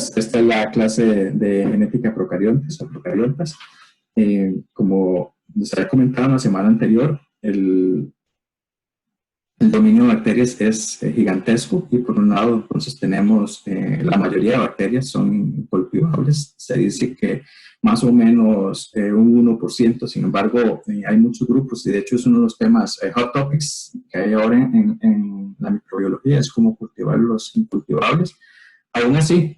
esta es la clase de genética procariontes o procariotas. Como les había comentado en la semana anterior, el dominio de bacterias es gigantesco y por un lado entonces tenemos la mayoría de bacterias son cultivables. Se dice que más o menos un 1%, sin embargo hay muchos grupos y de hecho es uno de los temas hot topics que hay ahora en la microbiología, es cómo cultivar los incultivables. Aún así,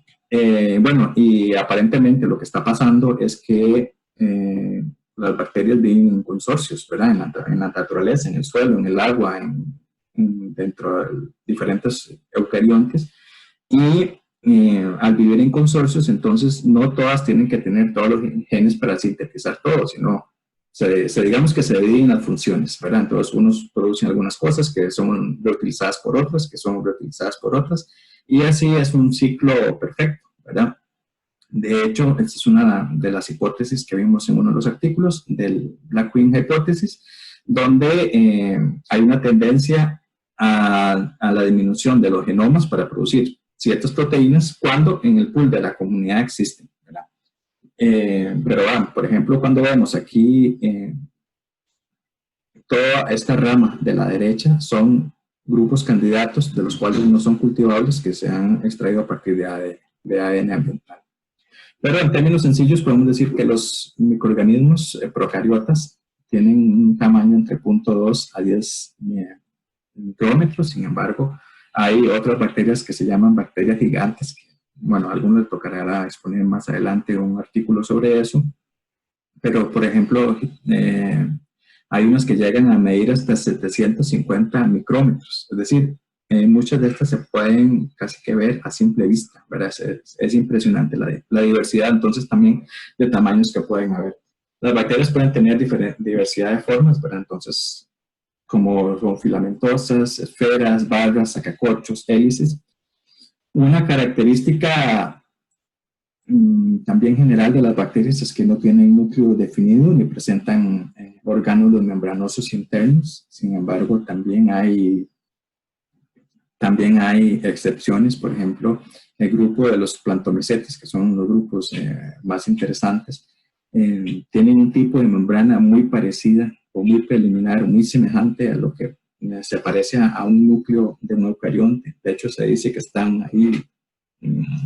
bueno, y aparentemente lo que está pasando es que las bacterias viven en consorcios, ¿verdad? En la naturaleza, en el suelo, en el agua, dentro de diferentes eucariontes. Y al vivir en consorcios, entonces no todas tienen que tener todos los genes para sintetizar todo, sino digamos que se dividen las funciones, ¿verdad? Entonces unos producen algunas cosas que son reutilizadas por otras, que son reutilizadas por otras, y así es un ciclo perfecto, ¿verdad? De hecho, esta es una de las hipótesis que vimos en uno de los artículos del Black Queen Hypothesis, donde hay una tendencia a la disminución de los genomas para producir ciertas proteínas cuando en el pool de la comunidad existen, ¿verdad? Pero por ejemplo, cuando vemos aquí toda esta rama de la derecha son grupos candidatos de los cuales no son cultivables que se han extraído a partir de ADN ambiental. Pero en términos sencillos podemos decir que los microorganismos procariotas tienen un tamaño entre 0.2 a 10 micrómetros. Sin embargo, hay otras bacterias que se llaman bacterias gigantes, que, bueno, a algunos les tocará exponer más adelante un artículo sobre eso. Pero, por ejemplo, hay unas que llegan a medir hasta 750 micrómetros. Es decir, muchas de estas se pueden casi que ver a simple vista, ¿verdad? Es impresionante la diversidad, entonces, también de tamaños que pueden haber. Las bacterias pueden tener diversidad de formas, ¿verdad? Entonces, como son filamentosas, esferas, barras, sacacorchos, hélices. Una característica también general de las bacterias es que no tienen núcleo definido ni presentan orgánulos membranosos internos. Sin embargo, también hay excepciones. Por ejemplo, el grupo de los plantomesetes, que son los grupos más interesantes, tienen un tipo de membrana muy parecida o muy preliminar, muy semejante a lo que se parece a un núcleo de un eucarionte. De hecho, se dice que están ahí,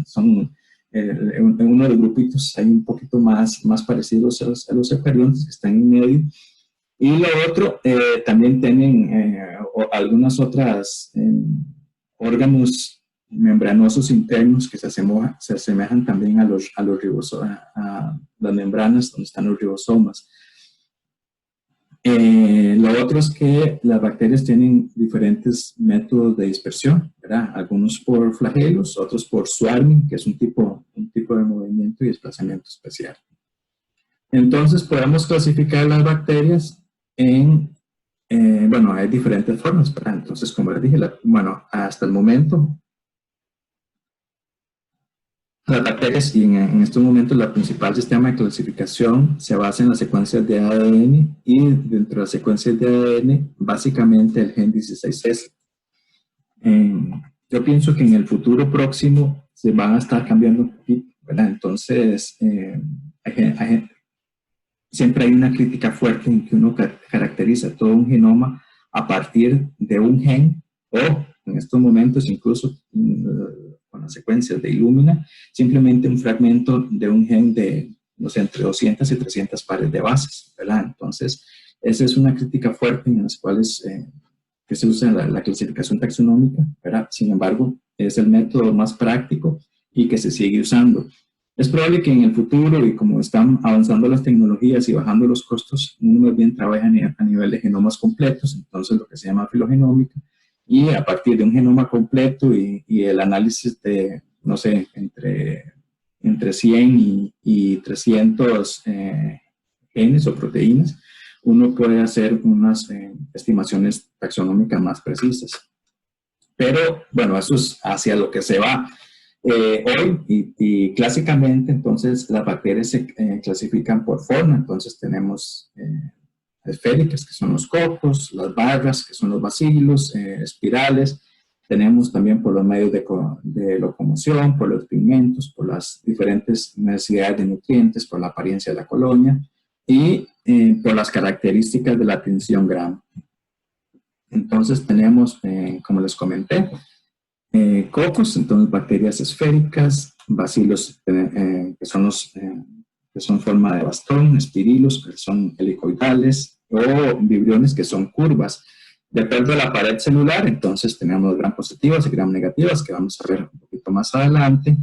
son en uno de los grupitos hay un poquito más parecidos a los eucariontes que están en medio. Y lo otro, también tienen algunas otras órganos membranosos internos que se asemejan también a las membranas donde están los ribosomas. Lo otro es que las bacterias tienen diferentes métodos de dispersión, ¿verdad? Algunos por flagelos, otros por swarming, que es un tipo de movimiento y desplazamiento especial. Entonces podemos clasificar las bacterias bueno, hay diferentes formas, ¿verdad? Entonces, como les dije, bueno, hasta el momento, las bacterias, y en estos momentos, el principal sistema de clasificación se basa en las secuencias de ADN, y dentro de las secuencias de ADN, básicamente el gen 16S. Yo pienso que en el futuro próximo se van a estar cambiando un poquito, ¿verdad? Entonces, siempre hay una crítica fuerte en que uno caracteriza todo un genoma a partir de un gen, o en estos momentos incluso con las secuencias de Illumina, simplemente un fragmento de un gen de, no sé, entre 200 y 300 pares de bases, ¿verdad? Entonces, esa es una crítica fuerte en las cuales que se usa la clasificación taxonómica, ¿verdad? Sin embargo, es el método más práctico y que se sigue usando. Es probable que en el futuro, y como están avanzando las tecnologías y bajando los costos, uno más bien trabaja a nivel de genomas completos, entonces lo que se llama filogenómica, y a partir de un genoma completo y el análisis de, no sé, entre 100 y 300 genes o proteínas, uno puede hacer unas estimaciones taxonómicas más precisas. Pero, bueno, eso es hacia lo que se va. Hoy y clásicamente, entonces, las bacterias se clasifican por forma. Entonces tenemos esféricas, que son los cocos, las barras, que son los bacilos, espirales, tenemos también por los medios de locomoción, por los pigmentos, por las diferentes necesidades de nutrientes, por la apariencia de la colonia y por las características de la tinción grano. Entonces tenemos, como les comenté, cocos, entonces bacterias esféricas, bacilos que son forma de bastón, espirilos que son helicoidales o vibriones que son curvas. Depende de la pared celular, entonces tenemos gram positivas y gram negativas que vamos a ver un poquito más adelante.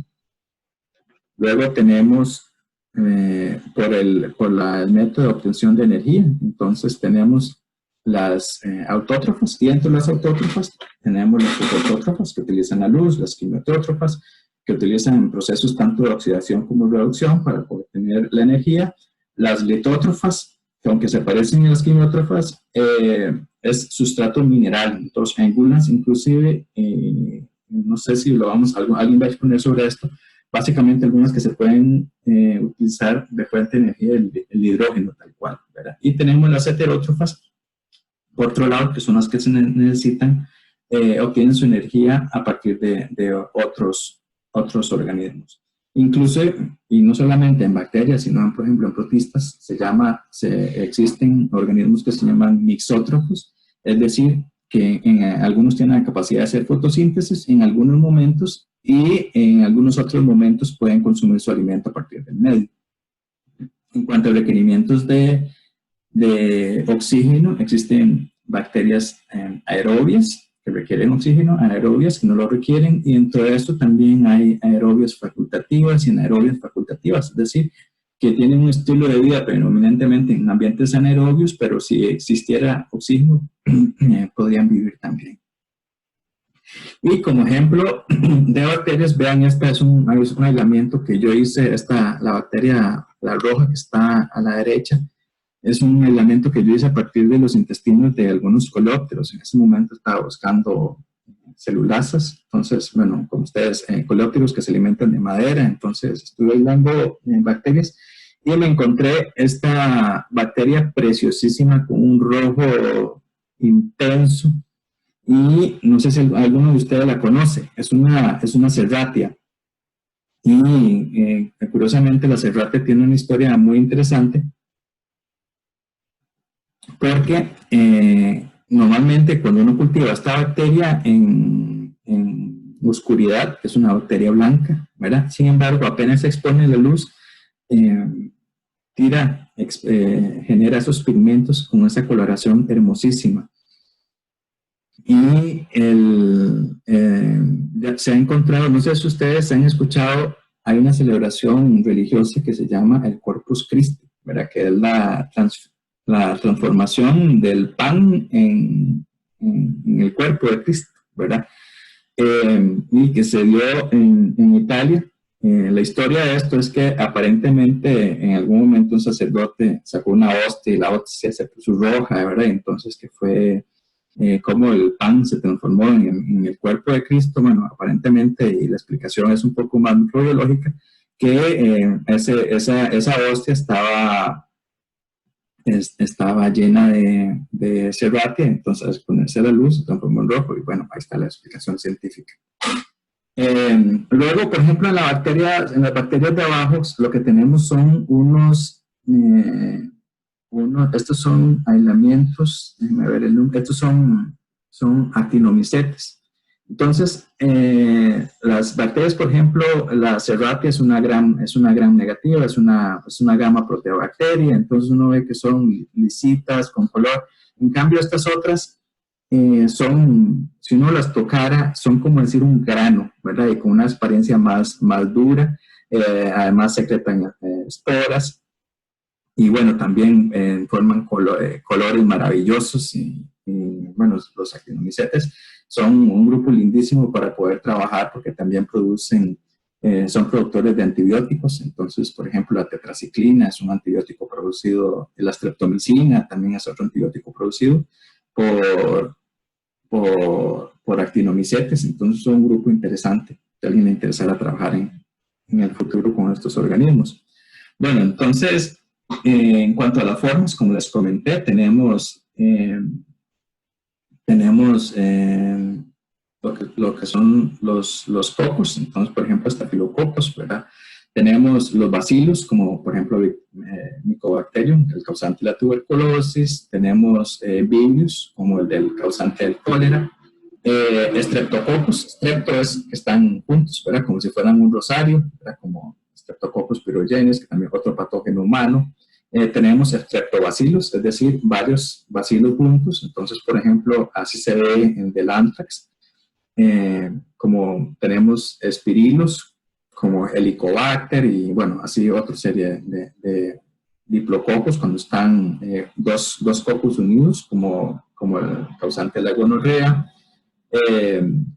Luego tenemos por el método de obtención de energía, entonces tenemos las autótrofas, y entre las autótrofas tenemos las fotoautótrofas que utilizan la luz, las quimiotrótrofas que utilizan procesos tanto de oxidación como de reducción para obtener la energía, las litótrofas, que aunque se parecen a las quimiótrofas, es sustrato mineral, entonces algunas inclusive, no sé si alguien va a exponer sobre esto, básicamente algunas que se pueden utilizar de fuente de energía, el hidrógeno tal cual, ¿verdad? Y tenemos las heterótrofas, por otro lado, que son las que se necesitan, obtienen su energía a partir de otros organismos. Incluso, y no solamente en bacterias, sino por ejemplo en protistas, existen organismos que se llaman mixótrofos, es decir, que algunos tienen la capacidad de hacer fotosíntesis en algunos momentos y en algunos otros momentos pueden consumir su alimento a partir del medio. En cuanto a requerimientos de oxígeno, existen bacterias aerobias que requieren oxígeno, aerobias que no lo requieren, y dentro de esto también hay aerobias facultativas y anaerobias facultativas, es decir, que tienen un estilo de vida predominantemente en ambientes anaerobios, pero si existiera oxígeno, podrían vivir también. Y como ejemplo de bacterias, vean, esta es un aislamiento que yo hice, la bacteria, la roja que está a la derecha, es un aislamiento que yo hice a partir de los intestinos de algunos coleópteros. En ese momento estaba buscando celulasas, entonces, bueno, como ustedes, coleópteros que se alimentan de madera, entonces estuve aislando bacterias y me encontré esta bacteria preciosísima con un rojo intenso y no sé si alguno de ustedes la conoce, es una Serratia. Y curiosamente la Serratia tiene una historia muy interesante, porque normalmente cuando uno cultiva esta bacteria en oscuridad, que es una bacteria blanca, ¿verdad? Sin embargo, apenas se expone la luz, genera esos pigmentos con esa coloración hermosísima. Y se ha encontrado, no sé si ustedes han escuchado, hay una celebración religiosa que se llama el Corpus Christi, ¿verdad? Que es la transformación del pan en el cuerpo de Cristo, ¿verdad? Y que se dio en Italia. La historia de esto es que aparentemente en algún momento un sacerdote sacó una hostia y la hostia se puso roja, ¿verdad? Entonces que fue como el pan se transformó en el cuerpo de Cristo. Bueno, aparentemente, y la explicación es un poco más microbiológica, que esa hostia estaba llena de Serratia, entonces al ponerse la luz se transformó en rojo, y bueno, ahí está la explicación científica. Luego, por ejemplo, en las bacterias de abajo, lo que tenemos son estos son aislamientos, déjenme ver el nombre, estos son actinomicetes. Entonces, las bacterias, por ejemplo, la Serratia es una gram negativa, es una gamma proteobacteria, entonces uno ve que son lisitas, con color. En cambio, estas otras si uno las tocara, son como decir un grano, ¿verdad? Y con una apariencia más dura, además secretan esporas, y bueno, también forman colores maravillosos, y bueno, los actinomicetes son un grupo lindísimo para poder trabajar, porque también son productores de antibióticos. Entonces, por ejemplo, la tetraciclina es un antibiótico producido, la streptomicina también es otro antibiótico producido por actinomicetes. Entonces, son un grupo interesante, si a alguien le interesara trabajar en el futuro con estos organismos. Bueno, entonces, en cuanto a las formas, como les comenté, tenemos lo que son los cocos. Entonces, por ejemplo, estafilococos, ¿verdad? Tenemos los bacilos, como por ejemplo Mycobacterium, el causante de la tuberculosis. Tenemos Vibrius, como el del causante del cólera. Streptococcus, strepto es que están juntos, ¿verdad? Como si fueran un rosario, ¿verdad? Como Streptococcus pyogenes, que también es otro patógeno humano. Tenemos streptobacillus, es decir, varios bacilos juntos. Entonces, por ejemplo, así se ve en el anthrax. Como tenemos espirilos, como Helicobacter y, bueno, así otra serie de diplococos cuando están dos cocos unidos, como el causante de la gonorrea.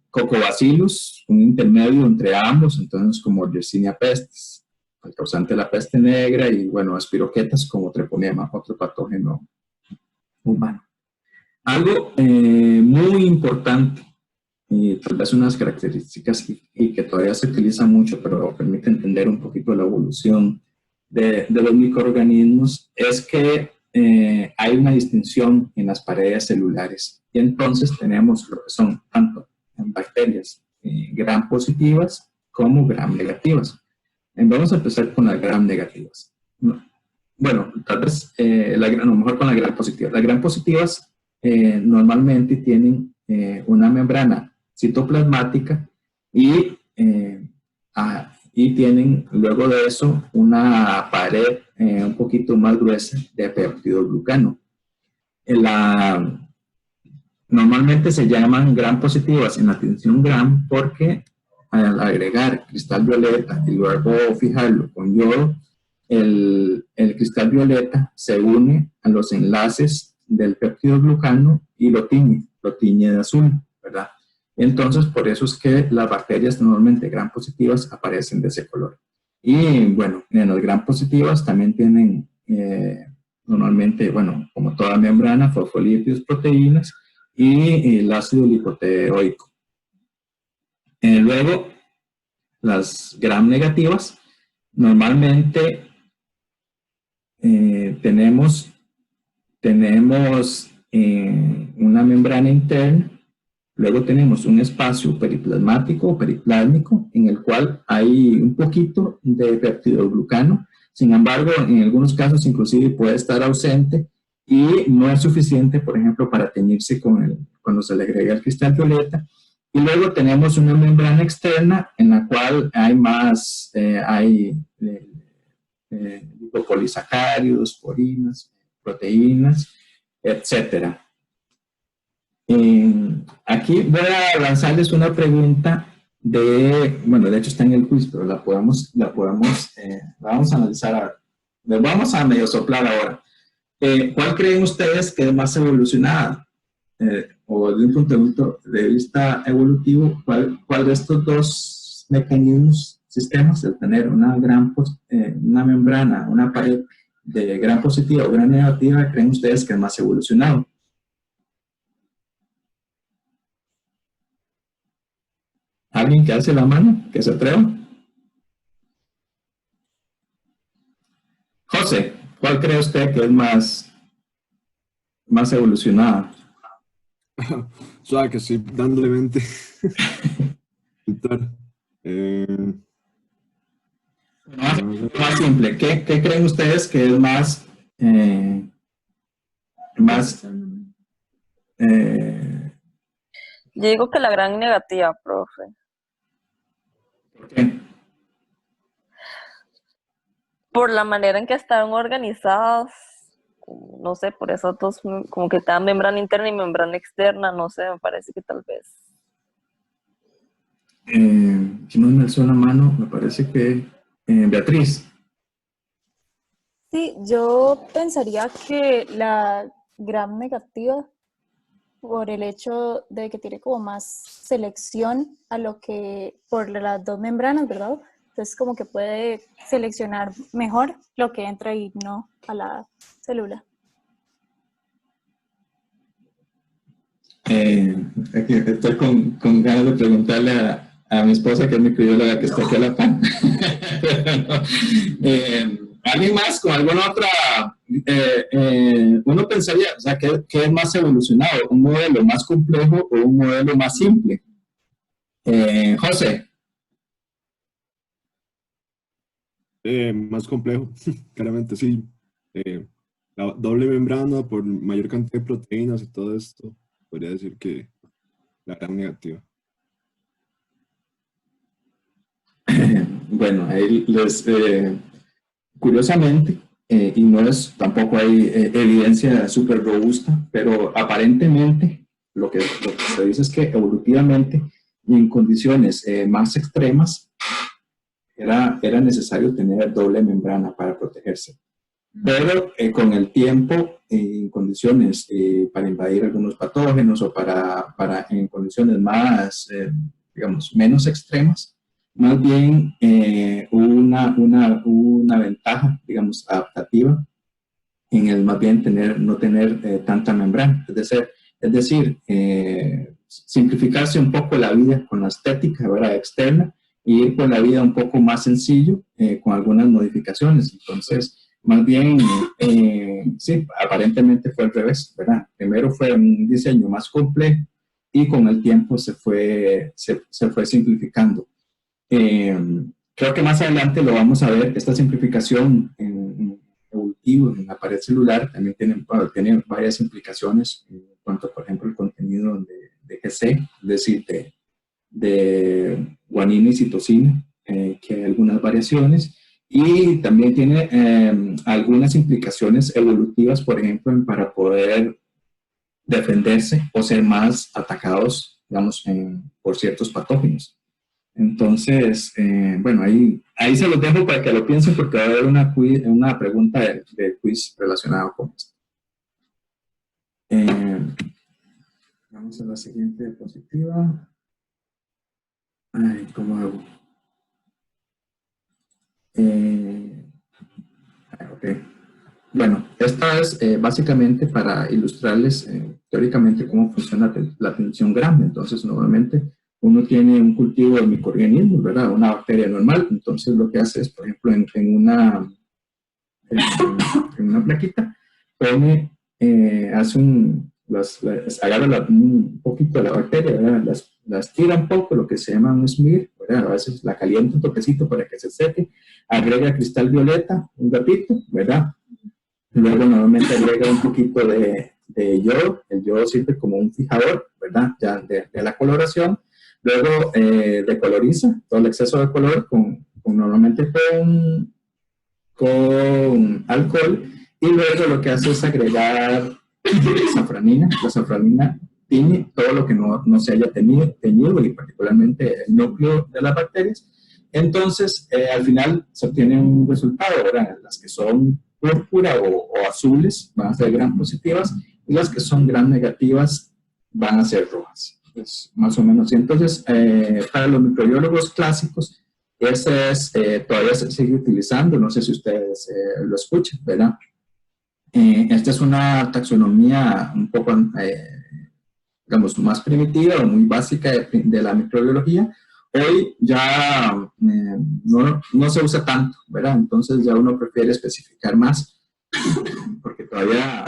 Cocobacillus, un intermedio entre ambos, entonces como Yersinia pestis, el causante de la peste negra, y bueno, espiroquetas como treponema, otro patógeno humano. Algo muy importante, y tal vez unas características y que todavía se utiliza mucho, pero permite entender un poquito la evolución de los microorganismos, es que hay una distinción en las paredes celulares. Y entonces tenemos lo que son tanto bacterias gram positivas como gram negativas. Vamos a empezar con las gram negativas. Bueno, tal vez a lo mejor con las gram positivas. Las gram positivas normalmente tienen una membrana citoplasmática y tienen luego de eso una pared un poquito más gruesa de peptidoglucano. Normalmente se llaman gram positivas en la tensión gram porque al agregar cristal violeta y luego fijarlo con yodo, el cristal violeta se une a los enlaces del peptidoglucano y lo tiñe de azul, ¿verdad? Entonces, por eso es que las bacterias normalmente gram positivas aparecen de ese color. Y bueno, en las gram positivas también tienen normalmente, bueno, como toda membrana, fosfolípidos, proteínas y el ácido lipoteroico. Luego, las gram negativas, normalmente tenemos una membrana interna. Luego tenemos un espacio periplasmático o periplásmico en el cual hay un poquito de peptidoglucano. Sin embargo, en algunos casos inclusive puede estar ausente y no es suficiente, por ejemplo, para teñirse cuando se le agrega el cristal violeta. Y luego tenemos una membrana externa en la cual hay más, lipopolisacáridos, porinas, proteínas, etcétera. Aquí voy a lanzarles una pregunta bueno, de hecho está en el quiz, pero la vamos a analizar ahora. Les vamos a medio soplar ahora. ¿Cuál creen ustedes que es más evolucionada? O desde un punto de vista evolutivo, ¿cuál de estos dos mecanismos, sistemas, el tener una membrana, una pared de gram positiva o gram negativa, creen ustedes que es más evolucionado? ¿Alguien que alce la mano? ¿Que se atreva? José, ¿cuál cree usted que es más evolucionada? Suave que estoy dándole mente. Más simple. ¿Qué creen ustedes que es más Yo digo que la gran negativa, profe. ¿Por qué? Por la manera en que están organizados, no sé, por esos dos, como que está membrana interna y membrana externa, no sé, me parece que tal vez. ¿Quién me alzó la mano? Me parece que Beatriz. Sí, yo pensaría que la gram negativa, por el hecho de que tiene como más selección por las dos membranas, ¿verdad? Entonces como que puede seleccionar mejor lo que entra y no a la célula. Estoy con ganas de preguntarle a mi esposa, que es microbióloga, que está aquí a la par. ¿Alguien más con alguna otra? Uno pensaría, o sea, ¿qué es más evolucionado? ¿Un modelo más complejo o un modelo más simple? José. Más complejo, claramente sí. La doble membrana por mayor cantidad de proteínas y todo esto, podría decir que la gran negativa. Bueno, ahí curiosamente, y no es, tampoco hay evidencia súper robusta, pero aparentemente lo que se dice es que evolutivamente y en condiciones más extremas era necesario tener doble membrana para protegerse. Pero con el tiempo, en condiciones para invadir algunos patógenos o en condiciones más, digamos, menos extremas, más bien una ventaja, digamos, adaptativa en el más bien no tener tanta membrana. Es decir, simplificarse un poco la vida con la estética, ¿verdad?, externa, y ir con la vida un poco más sencillo, con algunas modificaciones. Entonces, más bien, sí, aparentemente fue al revés, ¿verdad? Primero fue un diseño más complejo y con el tiempo se fue simplificando. Creo que más adelante lo vamos a ver, esta simplificación en evolutivo en la pared celular también tiene varias implicaciones en cuanto, por ejemplo, el contenido de GC, es decir, de guanina y citosina, que hay algunas variaciones, y también tiene algunas implicaciones evolutivas, por ejemplo, para poder defenderse o ser más atacados, digamos, por ciertos patógenos. Entonces, bueno, ahí se los dejo para que lo piensen porque va a haber una pregunta de quiz relacionada con esto. Vamos a la siguiente diapositiva. Ay, ¿cómo hago? Ok. Bueno, esta es básicamente para ilustrarles teóricamente cómo funciona la tensión Gram. Entonces, normalmente uno tiene un cultivo de microorganismos, ¿verdad? Una bacteria normal. Entonces, lo que hace es, por ejemplo, en una plaquita, agarra un poquito de la bacteria, ¿verdad? Las tira un poco, lo que se llama un smear, ¿verdad? A veces la calienta un toquecito para que se seque, agrega cristal violeta, un ratito, ¿verdad? Luego normalmente agrega un poquito de yodo. El yodo sirve como un fijador, ¿verdad? Ya de la coloración. Luego decoloriza todo el exceso de color normalmente con alcohol, y luego lo que hace es agregar safranina. La safranina tiñe todo lo que no se haya teñido, y particularmente el núcleo de las bacterias. Entonces, al final se obtiene un resultado, ¿verdad? Las que son púrpura o azules van a ser gram positivas, y las que son gram negativas van a ser rojas. Es más o menos. Entonces, para los microbiólogos clásicos, todavía se sigue utilizando, no sé si ustedes lo escuchan, ¿verdad? Esta es una taxonomía un poco, digamos, más primitiva o muy básica de la microbiología. Hoy ya no se usa tanto, ¿verdad? Entonces ya uno prefiere especificar más, porque todavía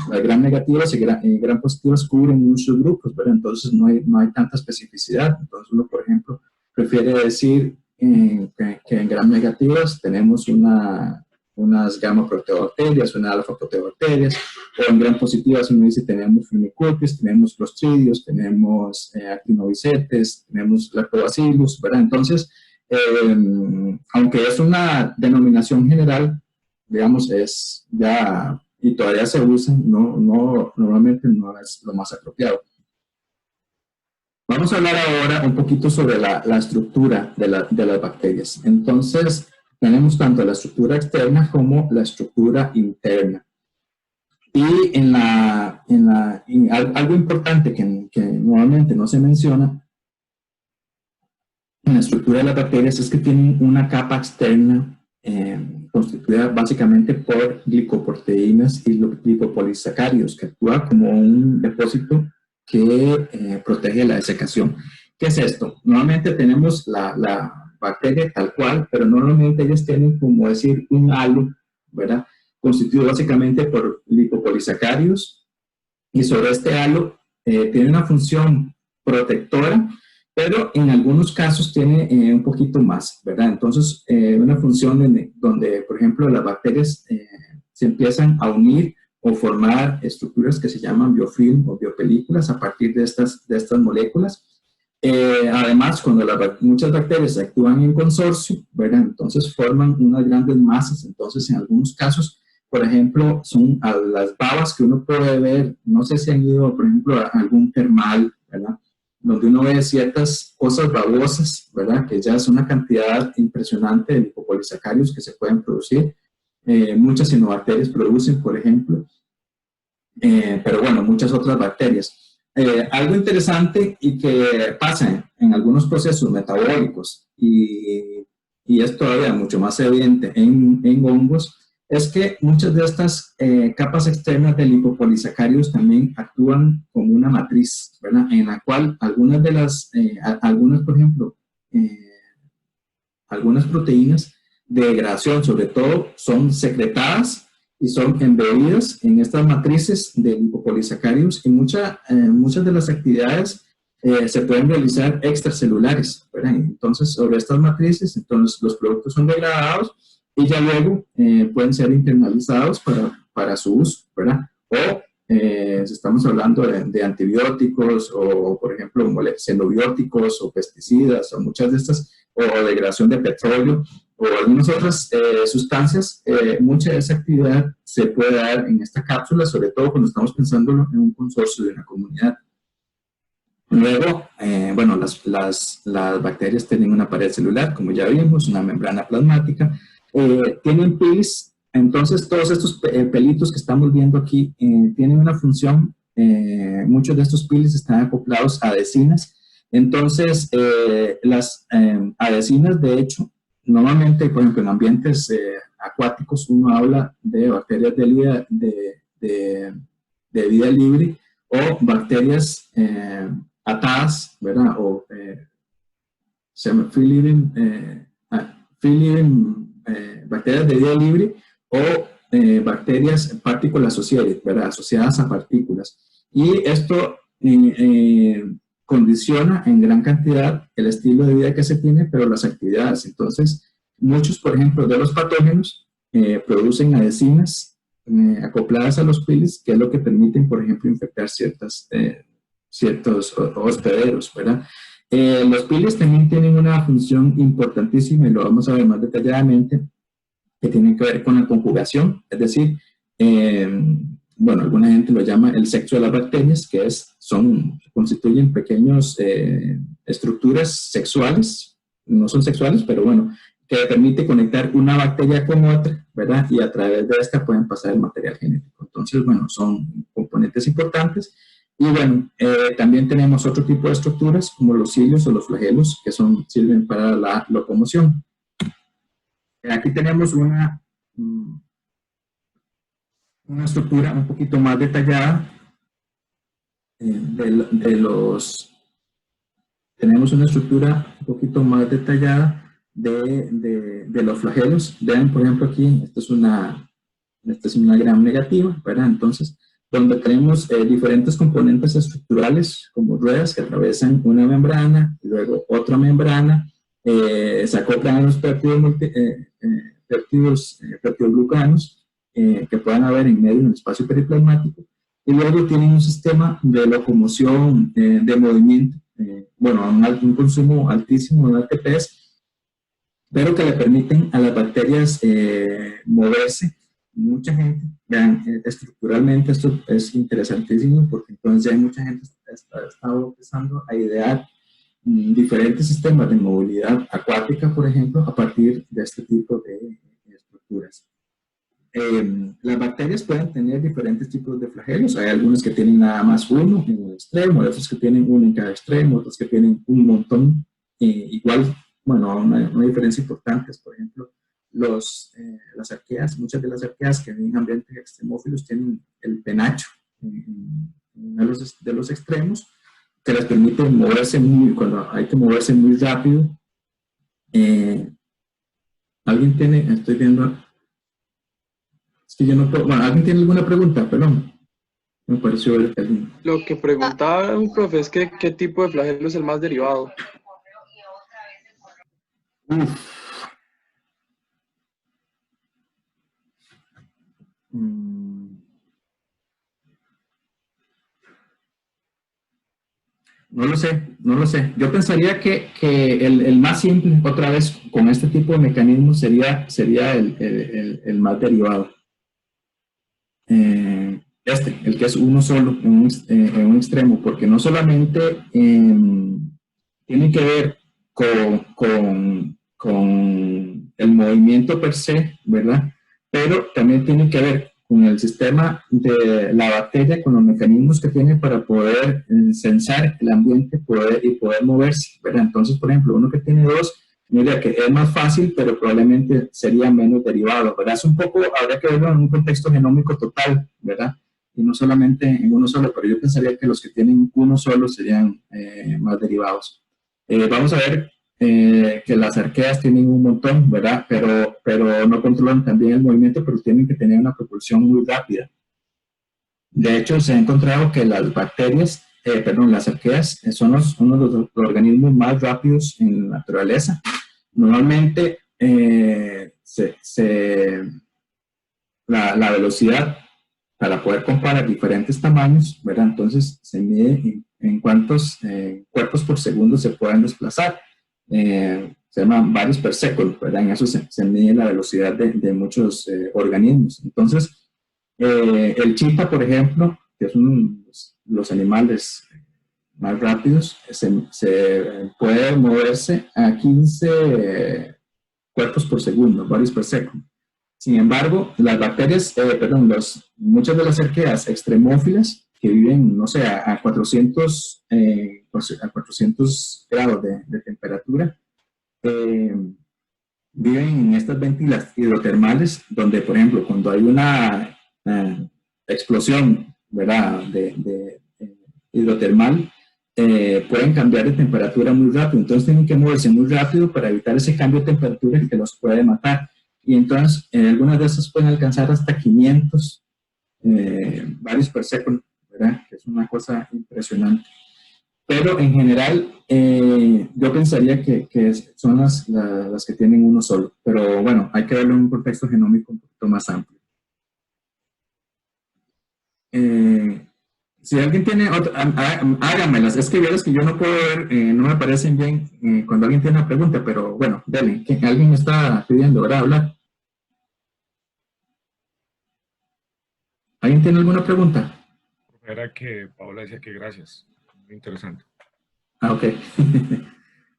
las gram negativas y gram positivas cubren muchos grupos, ¿verdad? Entonces no hay tanta especificidad. Entonces uno, por ejemplo, prefiere decir que en gram negativas tenemos unas gamma proteobacterias, unas alfa proteobacterias, o en gram positivas uno dice tenemos Firmicutes, tenemos Clostridios, tenemos Actinovicetes, tenemos Lactobacillus, ¿verdad? Entonces, aunque es una denominación general, digamos, es ya, y todavía se usa, normalmente no es lo más apropiado. Vamos a hablar ahora un poquito sobre la estructura de las bacterias. Entonces, tenemos tanto la estructura externa como la estructura interna. Y algo importante que normalmente no se menciona en la estructura de las bacterias es que tienen una capa externa constituida básicamente por glicoproteínas y lipopolisacáridos, que actúa como un depósito que protege la desecación. ¿Qué es esto? Normalmente tenemos la bacteria tal cual, pero normalmente ellas tienen, como decir, un halo, ¿verdad? Constituido básicamente por lipopolisacáridos, y sobre este halo tiene una función protectora pero en algunos casos tiene un poquito más, ¿verdad? Entonces, una función donde, por ejemplo, las bacterias se empiezan a unir o formar estructuras que se llaman biofilm o biopelículas a partir de estas moléculas. Además, cuando muchas bacterias actúan en consorcio, ¿verdad? Entonces forman unas grandes masas. Entonces, en algunos casos, por ejemplo, son a las babas que uno puede ver, no sé si han ido, por ejemplo, a algún termal, ¿verdad? Donde uno ve ciertas cosas babosas, ¿verdad? Que ya es una cantidad impresionante de lipopolisacáridos que se pueden producir. Muchas cianobacterias producen, por ejemplo, pero bueno, muchas otras bacterias. Algo interesante y que pasa en algunos procesos metabólicos y es todavía mucho más evidente en hongos, es que muchas de estas capas externas de lipopolisacáridos también actúan como una matriz, ¿verdad? En la cual algunas de las, algunas, por ejemplo, algunas proteínas de degradación, sobre todo, son secretadas y son embebidas en estas matrices de lipopolisacáridos y muchas de las actividades se pueden realizar extracelulares, ¿verdad? Entonces, sobre estas matrices, entonces los productos son degradados y ya luego pueden ser internalizados para su uso, ¿verdad? O si estamos hablando de antibióticos o, por ejemplo, xenobióticos o pesticidas o muchas de estas, o degradación de petróleo o algunas otras sustancias, mucha de esa actividad se puede dar en esta cápsula, sobre todo cuando estamos pensando en un consorcio de una comunidad. Luego, bueno, las bacterias tienen una pared celular, como ya vimos, una membrana plasmática, tienen pilis, entonces todos estos pelitos que estamos viendo aquí tienen una función, muchos de estos pilis están acoplados a adhesinas, entonces las adhesinas de hecho, normalmente, por ejemplo, en ambientes acuáticos uno habla de bacterias de vida libre o bacterias atadas, ¿verdad? O se llama free living bacterias de vida libre o bacterias particle associated, ¿verdad? Asociadas a partículas. Y esto condiciona en gran cantidad el estilo de vida que se tiene, pero las actividades. Entonces, muchos, por ejemplo, de los patógenos producen adhesinas acopladas a los pilis, que es lo que permiten, por ejemplo, infectar ciertos hospederos, ¿verdad? Los pilis también tienen una función importantísima, y lo vamos a ver más detalladamente, que tiene que ver con la conjugación, es decir, bueno, alguna gente lo llama el sexo de las bacterias, que constituyen pequeñas estructuras sexuales, no son sexuales, pero bueno, que permite conectar una bacteria con otra, ¿verdad? Y a través de esta pueden pasar el material genético. Entonces, bueno, son componentes importantes. Y bueno, también tenemos otro tipo de estructuras, como los cilios o los flagelos, que sirven para la locomoción. Aquí tenemos una estructura un poquito más detallada tenemos una estructura un poquito más detallada de los flagelos. Vean, por ejemplo, aquí, esta es una gram negativa, ¿verdad? Entonces, donde tenemos diferentes componentes estructurales, como ruedas que atravesan una membrana, y luego otra membrana, se acoplan a los peptidoglucanos que puedan haber en medio del espacio periplasmático, y luego tienen un sistema de locomoción, de movimiento, bueno, un consumo altísimo de ATPs, pero que le permiten a las bacterias moverse. Mucha gente, vean, estructuralmente esto es interesantísimo, porque entonces ya hay mucha gente que ha estado empezando a idear diferentes sistemas de movilidad acuática, por ejemplo, a partir de este tipo de estructuras. Las bacterias pueden tener diferentes tipos de flagelos. Hay algunas que tienen nada más uno en un extremo, otras que tienen uno en cada extremo, otras que tienen un montón. Igual, bueno, una diferencia importante es, por ejemplo, las arqueas. Muchas de las arqueas que en ambientes extremófilos tienen el penacho en uno de los extremos, que les permite moverse cuando hay que moverse muy rápido. ¿Alguien tiene? Estoy viendo. Es que yo no puedo. Bueno, ¿alguien tiene alguna pregunta? Perdón. Me pareció ver que alguien... Lo que preguntaba un profe es que qué tipo de flagelo es el más derivado. Uf. No lo sé, no lo sé. Yo pensaría que el más simple, otra vez, con este tipo de mecanismos sería el más derivado. El que es uno solo en un extremo, porque no solamente tiene que ver con el movimiento per se, ¿verdad? Pero también tiene que ver con el sistema de la bacteria, con los mecanismos que tiene para poder sensar el ambiente y poder moverse, ¿verdad? Entonces, por ejemplo, uno que tiene dos, mira que es más fácil, pero probablemente sería menos derivado, ¿verdad? Es un poco, habría que verlo en un contexto genómico total, ¿verdad? Y no solamente en uno solo, pero yo pensaría que los que tienen uno solo serían más derivados. Vamos a ver que las arqueas tienen un montón, ¿verdad? Pero no controlan también el movimiento, pero tienen que tener una propulsión muy rápida. De hecho, se ha encontrado que las bacterias, las arqueas, son uno de los organismos más rápidos en la naturaleza. Normalmente, la velocidad para poder comparar diferentes tamaños, ¿verdad? Entonces, se mide en cuántos cuerpos por segundo se pueden desplazar. Se llaman varios per second, ¿verdad? En eso se mide la velocidad de muchos organismos. Entonces, el chita, por ejemplo, que es uno de los animales más rápidos, se puede moverse a 15 cuerpos por segundo, varios per second. Sin embargo, las bacterias, muchas de las arqueas extremófilas que viven, no sé, a 400 grados de temperatura, viven en estas ventilas hidrotermales, donde, por ejemplo, cuando hay una explosión, ¿verdad?, de hidrotermal, pueden cambiar de temperatura muy rápido. Entonces tienen que moverse muy rápido para evitar ese cambio de temperatura que los puede matar. Y entonces, algunas de esas pueden alcanzar hasta 500 varios per segundo, ¿verdad? Que es una cosa impresionante. Pero en general, yo pensaría que son las que tienen uno solo. Pero bueno, hay que verlo en un contexto genómico un poquito más amplio. Si alguien tiene otra, hágamelas. Es que vieras que yo no puedo ver, no me parecen bien cuando alguien tiene una pregunta, pero bueno, dale, que alguien está pidiendo, ¿verdad? Hablar. ¿Alguien tiene alguna pregunta? Era que Paola decía que gracias. Muy interesante. Ah, ok.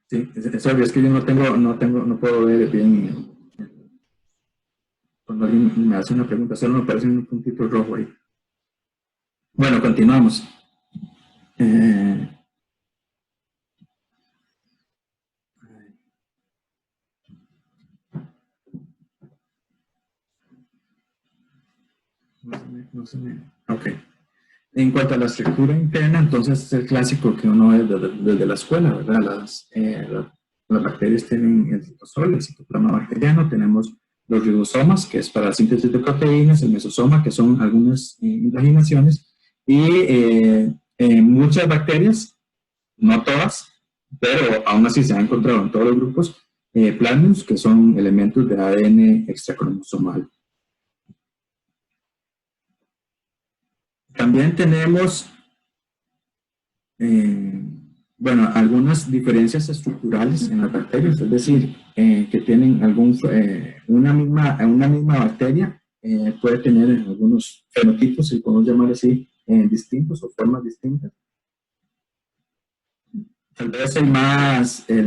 Sí, es que yo no puedo ver bien. Cuando alguien me hace una pregunta, solo me aparece un puntito rojo ahí. Bueno, continuamos. Ok. En cuanto a la estructura interna, entonces es el clásico que uno ve desde la escuela, ¿verdad? Las bacterias tienen el citosol, el citoplasma bacteriano, tenemos los ribosomas, que es para la síntesis de proteínas, el mesosoma, que son algunas invaginaciones, y muchas bacterias, no todas, pero aún así se han encontrado en todos los grupos, plasmids, que son elementos de ADN extracromosomal. También tenemos, algunas diferencias estructurales en las bacterias, es decir, que tienen una misma bacteria puede tener algunos fenotipos, si podemos llamar así, distintos o formas distintas. Tal vez el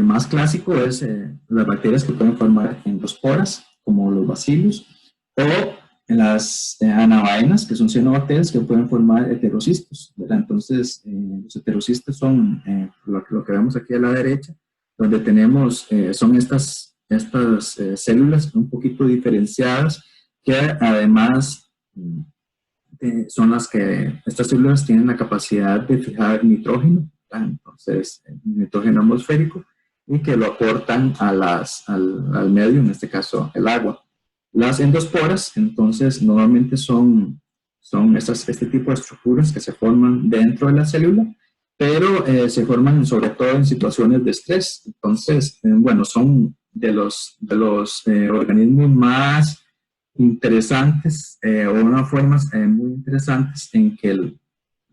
más clásico es las bacterias que pueden formar endosporas, como los bacilos, o las anabaenas, que son cianobacterias que pueden formar heterocistos, ¿verdad? Entonces, los heterocistos son lo que vemos aquí a la derecha, donde tenemos, son estas células un poquito diferenciadas, que además son las que, estas células tienen la capacidad de fijar nitrógeno, ¿verdad? Entonces, nitrógeno atmosférico, y que lo aportan al medio, en este caso el agua. Las endosporas, entonces, normalmente son son este tipo de estructuras que se forman dentro de la célula, pero se forman sobre todo en situaciones de estrés. Entonces, bueno, son de los organismos más interesantes o unas formas muy interesantes en que,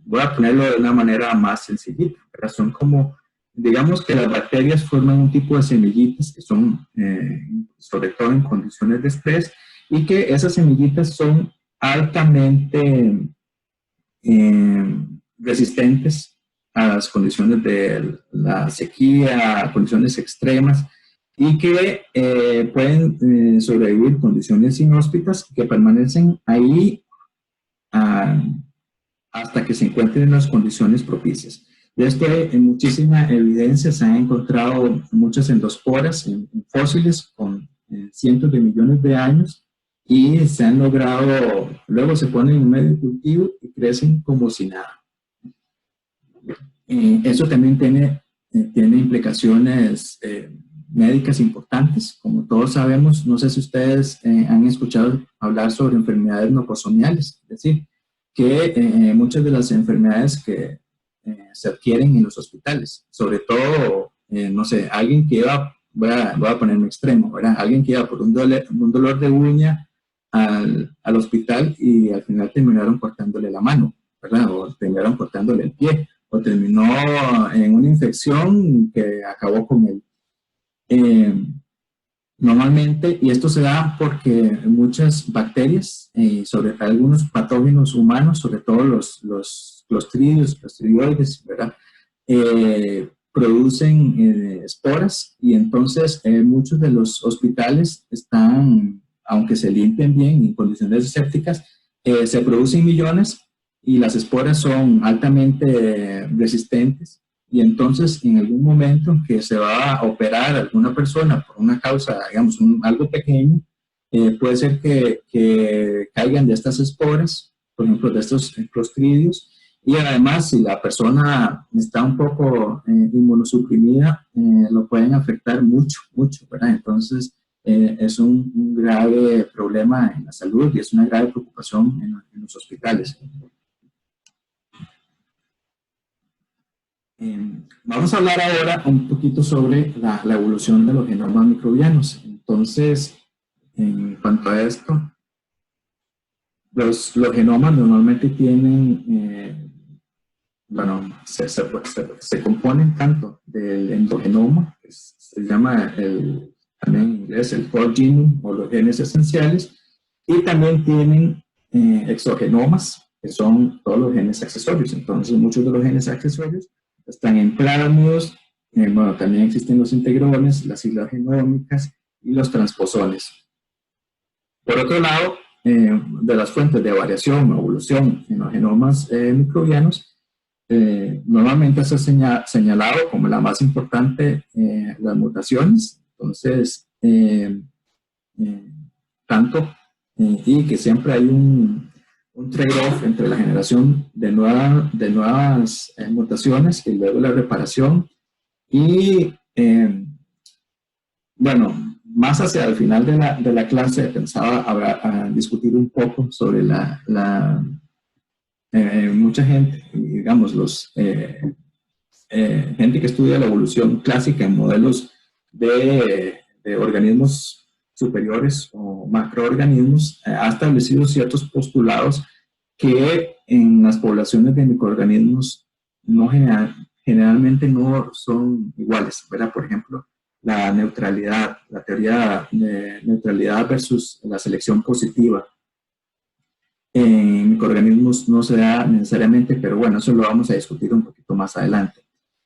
voy a ponerlo de una manera más sencillita, pero son como, digamos que las bacterias forman un tipo de semillitas que son sobre todo en condiciones de estrés, y que esas semillitas son altamente resistentes a las condiciones de la sequía, a condiciones extremas, y que pueden sobrevivir condiciones inhóspitas que permanecen ahí hasta que se encuentren en las condiciones propicias. De esto hay muchísima evidencia, se han encontrado muchas endosporas en fósiles con cientos de millones de años, y se han logrado, luego se ponen en un medio cultivo y crecen como si nada. Eso también tiene implicaciones médicas importantes. Como todos sabemos, no sé si ustedes han escuchado hablar sobre enfermedades nosocomiales, es decir, que muchas de las enfermedades que se adquieren en los hospitales, sobre todo, no sé, alguien que iba, voy a ponerme extremo, ¿verdad? Alguien que iba por un dolor de uña al hospital y al final terminaron cortándole la mano, ¿verdad? O terminaron cortándole el pie, o terminó en una infección que acabó con él. Normalmente, y esto se da porque muchas bacterias, sobre todo algunos patógenos humanos, sobre todo los clostridioides, ¿verdad? Producen esporas, y entonces muchos de los hospitales están, aunque se limpien bien en condiciones sépticas, se producen millones, y las esporas son altamente resistentes. Y entonces, en algún momento que se va a operar a alguna persona por una causa, digamos, algo pequeño, puede ser que caigan de estas esporas, por ejemplo, de estos clostridios. Y además, si la persona está un poco inmunosuprimida, lo pueden afectar mucho, ¿verdad? Entonces, es un grave problema en la salud y es una grave preocupación en los hospitales. Vamos a hablar ahora un poquito sobre la evolución de los genomas microbianos. Entonces, en cuanto a esto, los genomas normalmente tienen, bueno, se componen tanto del endogenoma, que se llama también en inglés el core genome o los genes esenciales, y también tienen exogenomas, que son todos los genes accesorios. Entonces, muchos de los genes accesorios están en plásmidos. Bueno, también existen los integrones, las islas genómicas y los transposones. Por otro lado, de las fuentes de variación o evolución en los genomas microbianos, normalmente se ha señalado como la más importante las mutaciones. Entonces, y que siempre hay un trade-off entre la generación de nuevas mutaciones y luego la reparación. Y bueno, más hacia el final de la clase pensaba a discutir un poco sobre mucha gente, digamos, gente que estudia la evolución clásica en modelos de organismos superiores o macroorganismos, ha establecido ciertos postulados que en las poblaciones de microorganismos generalmente no son iguales, ¿verdad? Por ejemplo, la neutralidad, la teoría de neutralidad versus la selección positiva. En microorganismos no se da necesariamente, pero bueno, eso lo vamos a discutir un poquito más adelante.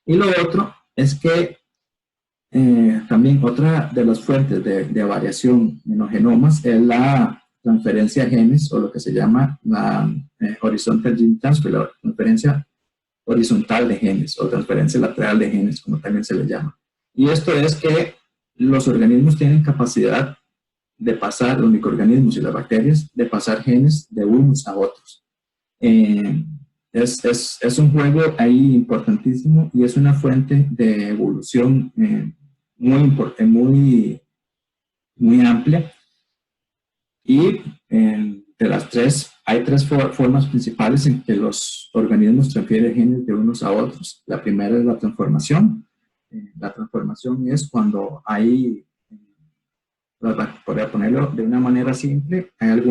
Y lo otro es que también otra de las fuentes de variación en los genomas es la transferencia de genes, o lo que se llama la horizontal gene transfer, la transferencia horizontal de genes o transferencia lateral de genes, como también se le llama. Y esto es que los organismos tienen capacidad de pasar, los microorganismos y las bacterias, de pasar genes de unos a otros. Es un juego ahí importantísimo y es una fuente de evolución muy amplia. Y hay tres formas principales en que los organismos transfieren genes de unos a otros. La primera es la transformación. La transformación es cuando hay, para ponerlo de una manera simple, hay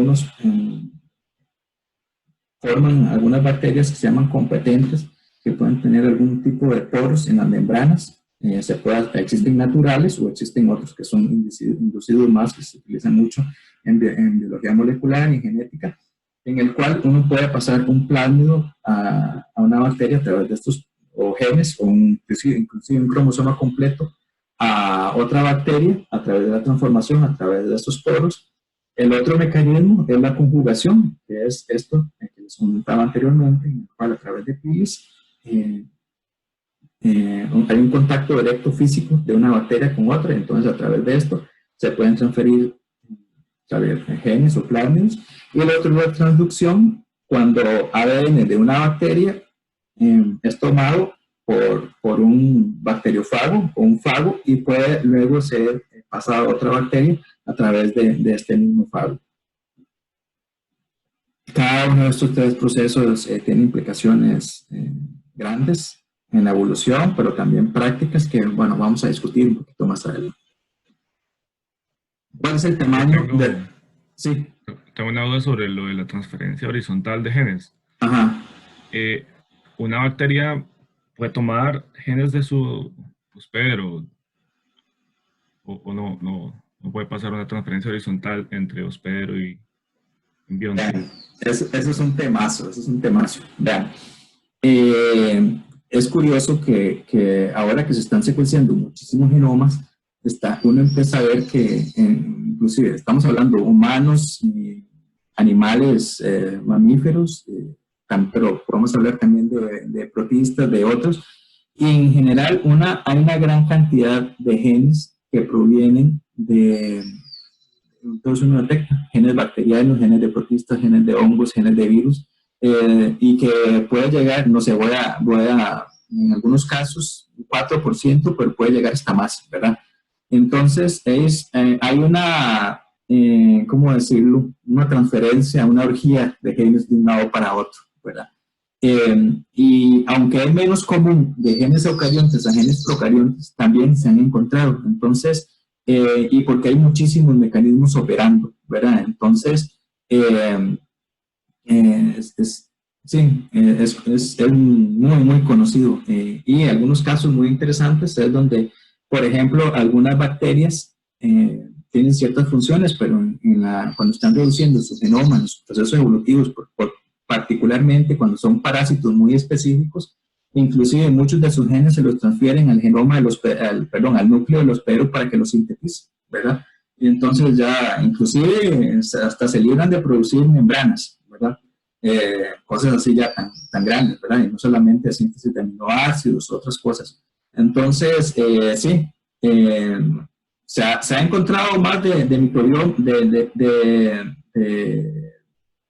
forman algunas bacterias que se llaman competentes, que pueden tener algún tipo de poros en las membranas. Existen naturales o existen otros que son inducidos más, que se utilizan mucho en biología molecular y en genética, en el cual uno puede pasar un plásmido a una bacteria a través de estos o genes, o inclusive un cromosoma completo a otra bacteria a través de la transformación, a través de estos poros. El otro mecanismo es la conjugación, que es esto que les comentaba anteriormente, en el cual a través de pilis hay un contacto directo físico de una bacteria con otra, entonces a través de esto se pueden transferir genes o plásmidos. Y el otro es la transducción, cuando ADN de una bacteria es tomado por un bacteriofago o un fago y puede luego ser pasado a otra bacteria a través de este mismo fago. Cada uno de estos tres procesos tiene implicaciones grandes en la evolución, pero también prácticas que, bueno, vamos a discutir un poquito más adelante. ¿Cuál es el tamaño de...? Sí. Tengo una duda sobre lo de la transferencia horizontal de genes. Ajá. ¿Una bacteria puede tomar genes de su hospedero o no puede pasar una transferencia horizontal entre hospedero y simbionte? Eso es un temazo, Vean, es curioso que ahora que se están secuenciando muchísimos genomas, uno empieza a ver que, inclusive, estamos hablando de humanos y animales mamíferos, pero podemos hablar también de protistas, de otros, y en general hay una gran cantidad de genes que provienen de... Entonces uno detecta genes bacterianos, genes de protistas, genes de hongos, genes de virus, y que puede llegar, no sé, voy a en algunos casos, 4%, pero puede llegar hasta más, ¿verdad? Entonces, hay una, ¿cómo decirlo? Una transferencia, una orgía de genes de un lado para otro, ¿verdad? Y aunque es menos común de genes eucariontes a genes procariontes, también se han encontrado. Entonces, y porque hay muchísimos mecanismos operando, ¿verdad? Entonces, es muy, muy conocido. Y algunos casos muy interesantes es donde, por ejemplo, algunas bacterias tienen ciertas funciones, pero cuando están reduciendo su genoma, en sus procesos evolutivos, particularmente cuando son parásitos muy específicos, inclusive muchos de sus genes se los transfieren al genoma al núcleo del hospedero para que los sintetice, ¿verdad? Y entonces ya, inclusive, hasta se libran de producir membranas, ¿verdad? Cosas así ya tan grandes, ¿verdad? Y no solamente síntesis de aminoácidos, otras cosas. Entonces, sí, se ha encontrado más de microbioma, de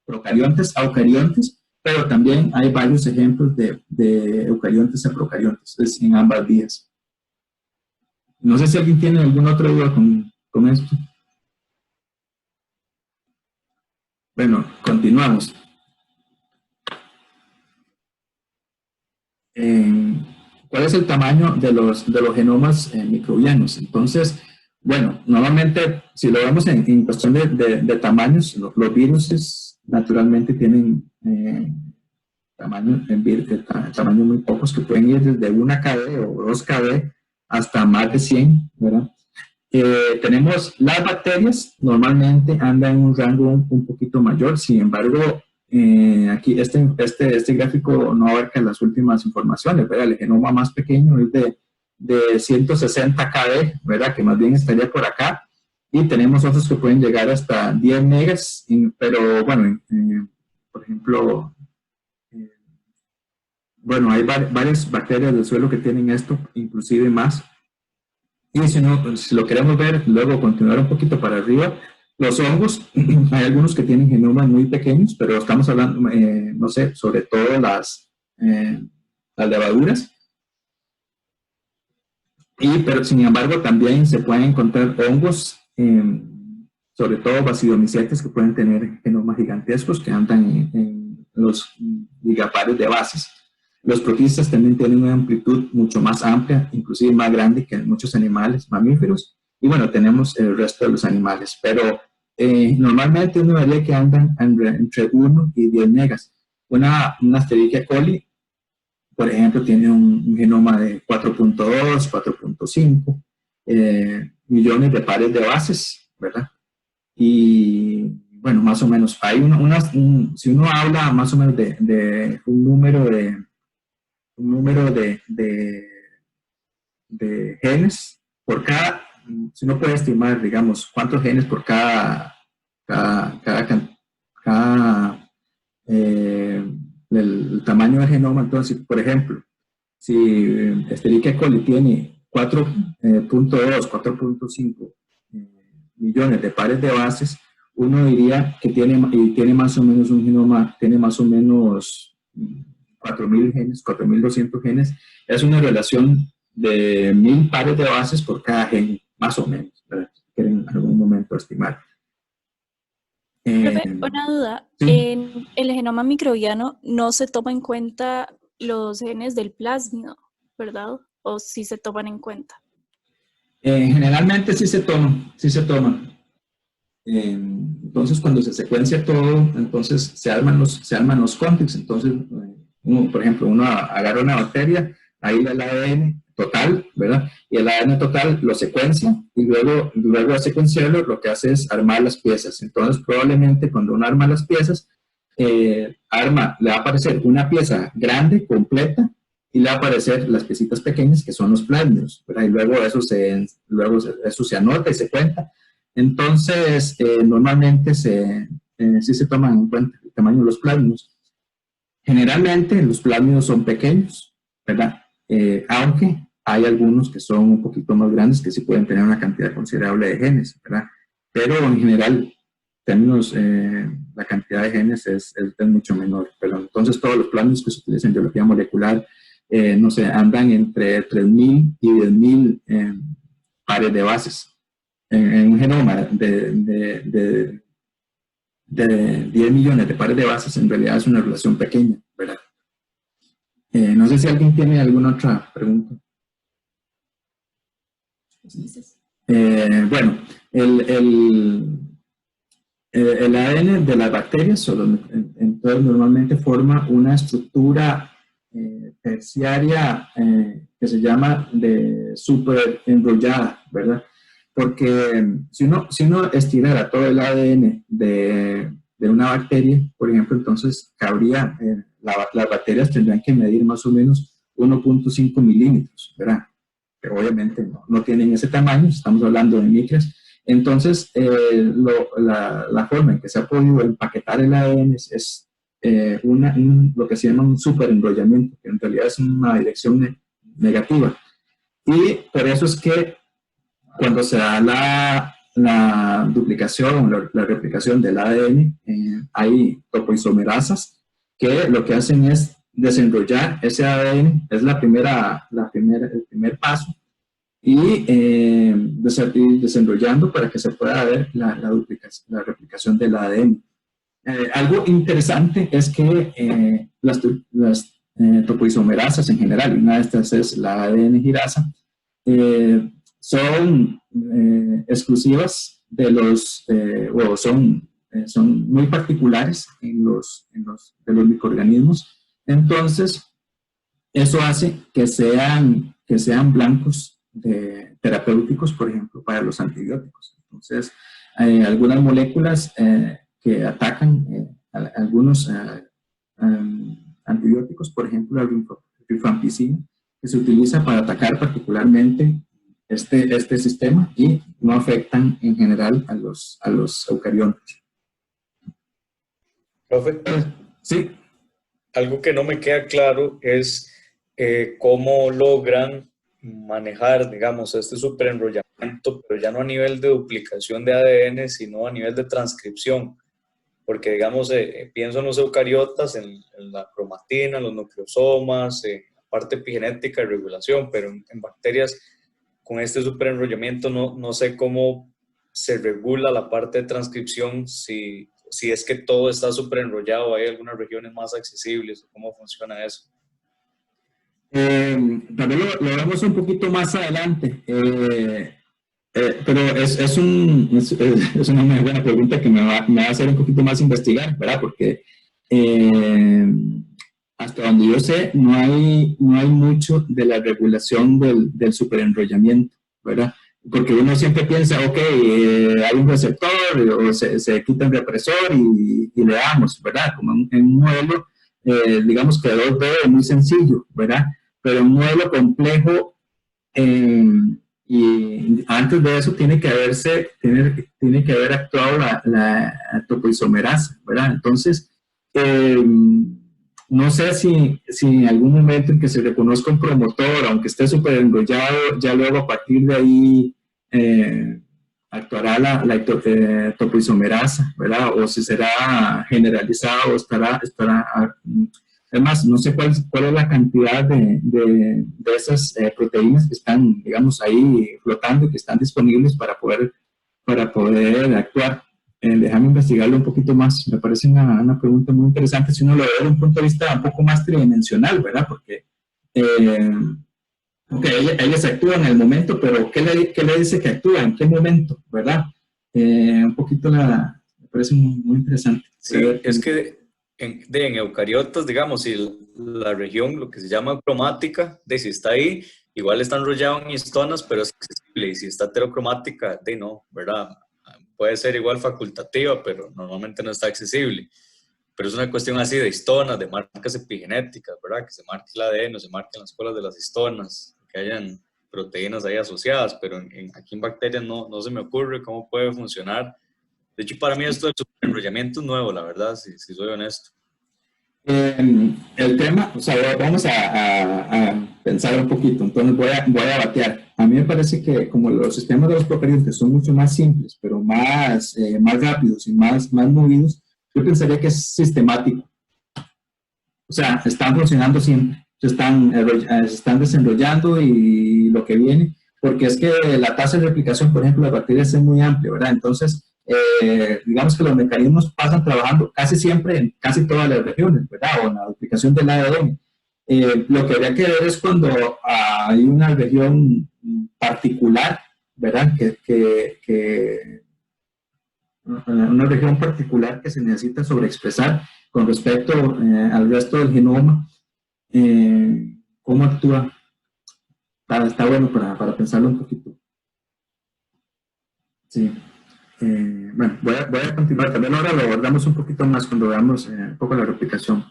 procariontes a eucariontes, pero también hay varios ejemplos de eucariontes a procariontes, en ambas vías. No sé si alguien tiene alguna otra duda con esto. Bueno, continuamos. ¿Cuál es el tamaño de los genomas microbianos? Entonces, bueno, normalmente, si lo vemos en cuestión de tamaños, los virus naturalmente tienen tamaños muy pocos, que pueden ir desde 1 kb o 2 kb hasta más de 100, ¿verdad? Tenemos las bacterias, normalmente andan en un rango un poquito mayor, sin embargo, aquí este gráfico no abarca las últimas informaciones, ¿verdad? El genoma más pequeño es de 160 kb, ¿verdad? Que más bien estaría por acá, y tenemos otros que pueden llegar hasta 10 megas, pero bueno, por ejemplo, bueno, hay varias bacterias del suelo que tienen esto, inclusive más. Y si lo queremos ver, luego continuar un poquito para arriba, los hongos, hay algunos que tienen genomas muy pequeños, pero estamos hablando, no sé, sobre todo las levaduras. Pero sin embargo, también se pueden encontrar hongos sobre todo bacidomicetes que pueden tener genomas gigantescos que andan en los gigapares de bases. Los protistas también tienen una amplitud mucho más amplia, inclusive más grande que en muchos animales mamíferos. Y bueno, tenemos el resto de los animales, pero normalmente uno vería que andan entre 1 y 10 megas. Una Escherichia coli, por ejemplo, tiene un genoma de 4.2, 4.5 millones de pares de bases, ¿verdad? Y bueno, más o menos, hay si uno habla más o menos de un número de genes por cada, si uno puede estimar, digamos, cuántos genes por cada el tamaño del genoma. Entonces, por ejemplo, si Escherichia coli tiene 4.2, 4.5 millones de pares de bases, uno diría que tiene más o menos un genoma, tiene más o menos 4.000 genes, 4.200 genes. Es una relación de 1.000 pares de bases por cada gen, más o menos, ¿verdad? Si quieren en algún momento estimar. Profe, una duda. Sí. En el genoma microbiano no se toma en cuenta los genes del plásmido, ¿verdad? ¿O sí se toman en cuenta? Generalmente sí se toman. Entonces, cuando se secuencia todo, entonces se arman los contigs. Entonces, por ejemplo, uno agarra una bacteria, aísla el ADN total, ¿verdad? Y el ADN total lo secuencia y luego de secuenciarlo, lo que hace es armar las piezas. Entonces, probablemente cuando uno arma las piezas, le va a aparecer una pieza grande, completa, y le va a aparecer las piecitas pequeñas que son los plásmidos, ¿verdad? Y luego eso se anota y se cuenta. Entonces, normalmente sí se toman en cuenta el tamaño de los plásmidos. Generalmente los plásmidos son pequeños, ¿verdad? Aunque hay algunos que son un poquito más grandes que sí pueden tener una cantidad considerable de genes, ¿verdad? Pero en general, la cantidad de genes es mucho menor. Pero entonces todos los plásmidos que se utilizan en biología molecular, no sé, andan entre 3.000 y 10.000 pares de bases. En un genoma de 10 millones de pares de bases, en realidad es una relación pequeña, ¿verdad? No sé si alguien tiene alguna otra pregunta. Bueno, el ADN de las bacterias, entonces normalmente forma una estructura terciaria que se llama de súper enrollada, ¿verdad? Porque si uno estirara todo el ADN de una bacteria, por ejemplo, entonces cabría, las bacterias tendrían que medir más o menos 1.5 milímetros, ¿verdad? Pero obviamente no tienen ese tamaño, estamos hablando de micras. Entonces, la forma en que se ha podido empaquetar el ADN es lo que se llama un superenrollamiento, que en realidad es una dirección negativa. Y por eso es que cuando se da la duplicación, la replicación del ADN, hay topoisomerasas que lo que hacen es desenrollar ese ADN, es el primer paso, y desenrollando para que se pueda ver la replicación del ADN. Algo interesante es que las topoisomerasas en general, y una de estas es la ADN girasa, son exclusivas de son muy particulares de los microorganismos. Entonces, eso hace que sean blancos terapéuticos, por ejemplo, para los antibióticos. Entonces, algunas moléculas que atacan algunos antibióticos, por ejemplo, la rifampicina, que se utiliza para atacar particularmente este sistema y no afectan en general a los eucariontes. Profe, sí. Algo que no me queda claro es cómo logran manejar, digamos, este superenrollamiento, pero ya no a nivel de duplicación de ADN, sino a nivel de transcripción. Porque, digamos, pienso en los eucariotas, en la cromatina, los nucleosomas, parte epigenética y regulación, pero en bacterias con este superenrollamiento no sé cómo se regula la parte de transcripción, si es que todo está súper enrollado, hay algunas regiones más accesibles, ¿cómo funciona eso? También lo vemos un poquito más adelante, pero es una muy buena pregunta que me va a hacer un poquito más investigar, ¿verdad? Porque hasta donde yo sé, no hay mucho de la regulación del superenrollamiento, ¿verdad? Porque uno siempre piensa, ok, hay un receptor o se quita un represor y le damos, ¿verdad? Como en un modelo, digamos que 2D es muy sencillo, ¿verdad? Pero un modelo complejo, y antes de eso tiene que haber actuado la topoisomerasa, ¿verdad? Entonces, no sé si en algún momento en que se reconozca un promotor, aunque esté súper enrollado, ya luego a partir de ahí actuará la topoisomerasa, ¿verdad? O si será generalizado o estará además, no sé cuál es la cantidad de esas proteínas que están, digamos, ahí flotando, que están disponibles para poder actuar. Déjame investigarlo un poquito más. Me parece una pregunta muy interesante si uno lo ve desde un punto de vista un poco más tridimensional, ¿verdad? Porque ellas actúan en el momento, pero ¿qué le dice que actúa? ¿En qué momento? ¿Verdad? Un poquito me parece muy interesante. Sí, es que en eucariotas, digamos, si la región, lo que se llama cromática, si está ahí, igual está enrollado en histonas, pero es accesible, y si está heterocromática, no, ¿verdad? Puede ser igual facultativa, pero normalmente no está accesible. Pero es una cuestión así de histonas, de marcas epigenéticas, ¿verdad? Que se marque el ADN, se marquen las colas de las histonas, que hayan proteínas ahí asociadas, pero aquí en bacterias no se me ocurre cómo puede funcionar. De hecho, para mí esto del superenrollamiento es nuevo, la verdad, si soy honesto. El tema, o sea, vamos a pensar un poquito, entonces voy a batear. A mí me parece que como los sistemas de los procariontes son mucho más simples, pero más rápidos y más movidos, yo pensaría que es sistemático. O sea, están funcionando siempre, se están desenrollando y lo que viene, porque es que la tasa de replicación, por ejemplo, de las bacterias es muy amplia, ¿verdad? Entonces, digamos que los mecanismos pasan trabajando casi siempre en casi todas las regiones, ¿verdad? O en la duplicación del ADN. Lo que habría que ver es cuando hay una región particular, ¿verdad? Una región particular que se necesita sobreexpresar con respecto al resto del genoma, ¿cómo actúa? Está bueno para pensarlo un poquito. Sí. Bueno, voy a continuar. También ahora lo abordamos un poquito más cuando veamos un poco la replicación.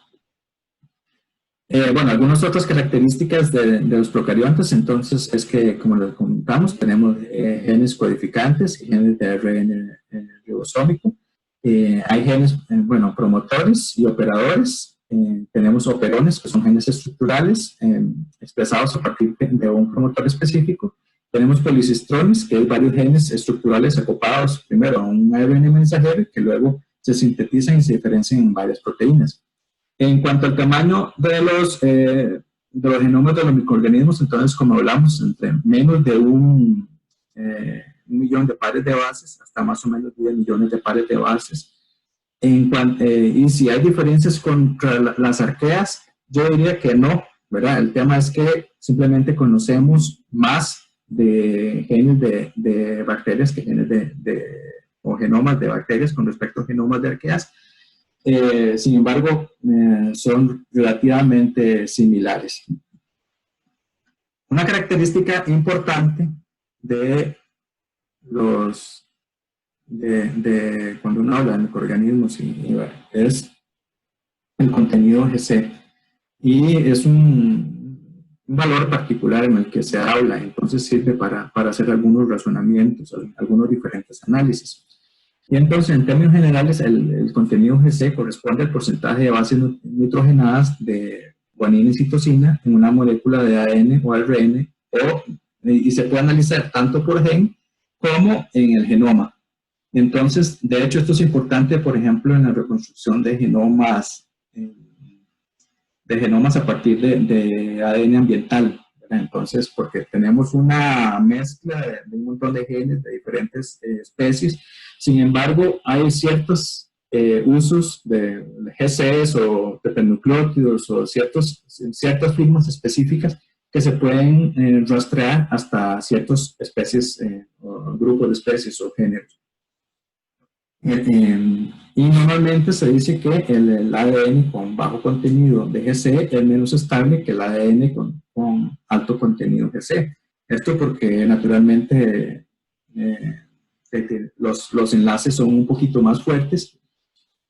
Bueno, algunas otras características de los procariontes, entonces, es que, como les comentamos, tenemos genes codificantes y genes de ARN ribosómico. Hay genes, promotores y operadores. Tenemos operones, que son genes estructurales, expresados a partir de un promotor específico. Tenemos policistrones, que hay varios genes estructurales acoplados primero a un ARN mensajero, que luego se sintetizan y se diferencian en varias proteínas. En cuanto al tamaño de los genomas de los microorganismos, entonces, como hablamos, entre menos de un millón de pares de bases hasta más o menos 10 millones de pares de bases. Y si hay diferencias contra las arqueas, yo diría que no, ¿verdad? El tema es que simplemente conocemos más de genes de bacterias que genes o genomas de bacterias con respecto a genomas de arqueas. Sin embargo, son relativamente similares. Una característica importante de cuando uno habla de microorganismos es el contenido GC, y es un valor particular en el que se habla, entonces sirve para hacer algunos razonamientos, algunos diferentes análisis. Y entonces, en términos generales, el contenido GC corresponde al porcentaje de bases nitrogenadas de guanina y citosina en una molécula de ADN o ARN, y se puede analizar tanto por gen como en el genoma. Entonces, de hecho, esto es importante, por ejemplo, en la reconstrucción de genomas a partir de ADN ambiental, ¿verdad? Entonces, porque tenemos una mezcla de un montón de genes de diferentes especies. Sin embargo, hay ciertos usos de GCs o pepenucleótidos o ciertas formas específicas que se pueden rastrear hasta ciertas especies o grupos de especies o géneros. Y normalmente se dice que el ADN con bajo contenido de GC es menos estable que el ADN con alto contenido GC. Esto porque naturalmente los enlaces son un poquito más fuertes.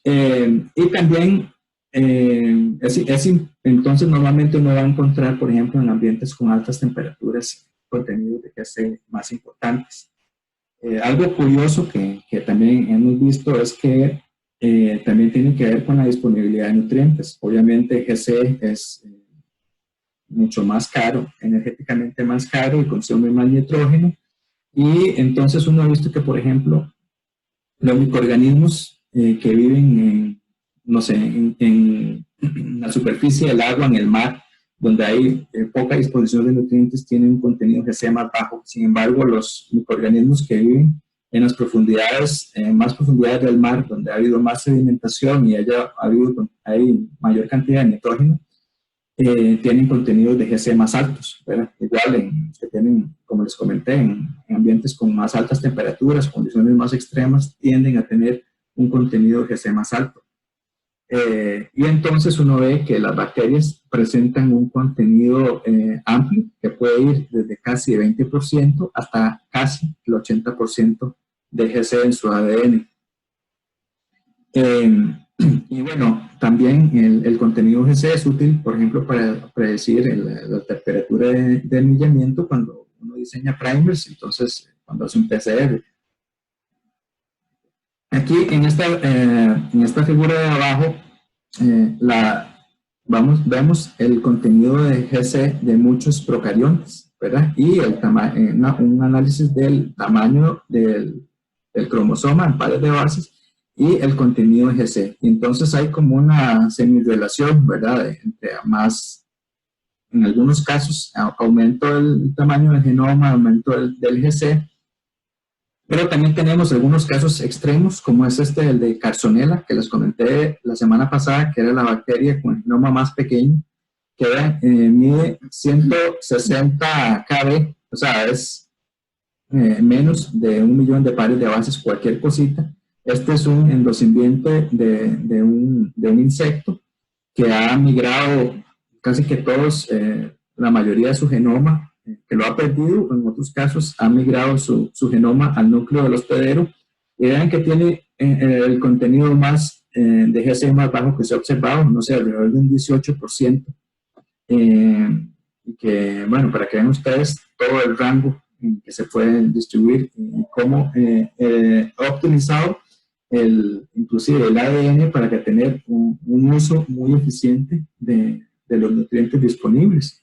Y también, entonces normalmente uno va a encontrar, por ejemplo, en ambientes con altas temperaturas, contenidos de GC más importantes. Algo curioso que también hemos visto es que también tiene que ver con la disponibilidad de nutrientes. Obviamente GC es mucho más caro, energéticamente más caro y consume más nitrógeno. Y entonces uno ha visto que, por ejemplo, los microorganismos que viven no sé, en la superficie del agua, en el mar, donde hay poca disposición de nutrientes, tienen un contenido GC más bajo. Sin embargo, los microorganismos que viven en las profundidades, más profundidades del mar, donde ha habido más sedimentación y hay mayor cantidad de nitrógeno, tienen contenidos de GC más altos, ¿verdad? Igual que tienen, como les comenté, en ambientes con más altas temperaturas, condiciones más extremas, tienden a tener un contenido de GC más alto. Y entonces uno ve que las bacterias presentan un contenido amplio, que puede ir desde casi el 20% hasta casi el 80% de GC en su ADN. Y bueno, también el contenido GC es útil, por ejemplo, para predecir la temperatura de anillamiento cuando uno diseña primers, entonces cuando hace un PCR. Aquí en esta figura de abajo vemos el contenido de GC de muchos procariontes, ¿verdad? Y un análisis del tamaño del cromosoma en pares de bases y el contenido de GC. Y entonces hay como una semirrelación, ¿verdad? Entre más, en algunos casos, aumento el tamaño del genoma, aumento del GC. Pero también tenemos algunos casos extremos, como es el de Carsonella, que les comenté la semana pasada, que era la bacteria con el genoma más pequeño, que mide 160 kb, o sea, es menos de 1 millón de pares de bases, cualquier cosita. Este es un endosimbionte de un insecto que ha migrado casi que todos, la mayoría de su genoma, que lo ha perdido, en otros casos ha migrado su genoma al núcleo del hospedero, y vean que tiene el contenido más de GC más bajo que se ha observado, no sé, alrededor de un 18%, y que, bueno, para que vean ustedes todo el rango en que se puede distribuir y cómo ha optimizado inclusive el ADN para que tener un uso muy eficiente de los nutrientes disponibles.